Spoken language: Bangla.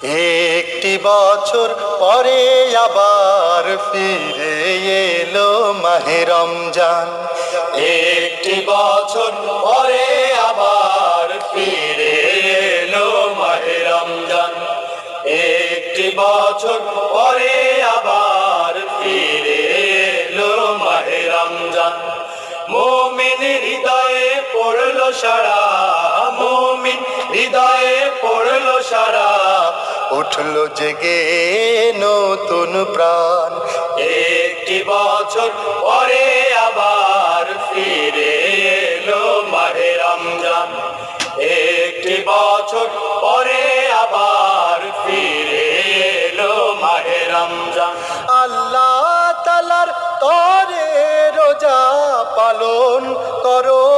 একটি বছর পরে আবার ফিরে এলো মাহে রমজান। একটি বছর পরে আবার ফিরে এলো মাহে রমজান। একটি বছর পরে আবার ফিরে এলো মাহে রমজান। মুমিন হৃদয়ে পড়লো সারা, মুমিন হৃদয়ে পড়লো সারা, উঠলো জেগে নতুন প্রাণ। একটি বছর পরে আবার ফিরে এলো মাহে রমজান। একটি বছর পরে আবার ফিরে এলো মাহে রমজান। আল্লাহ তাআলার তরে রোজা পালন করো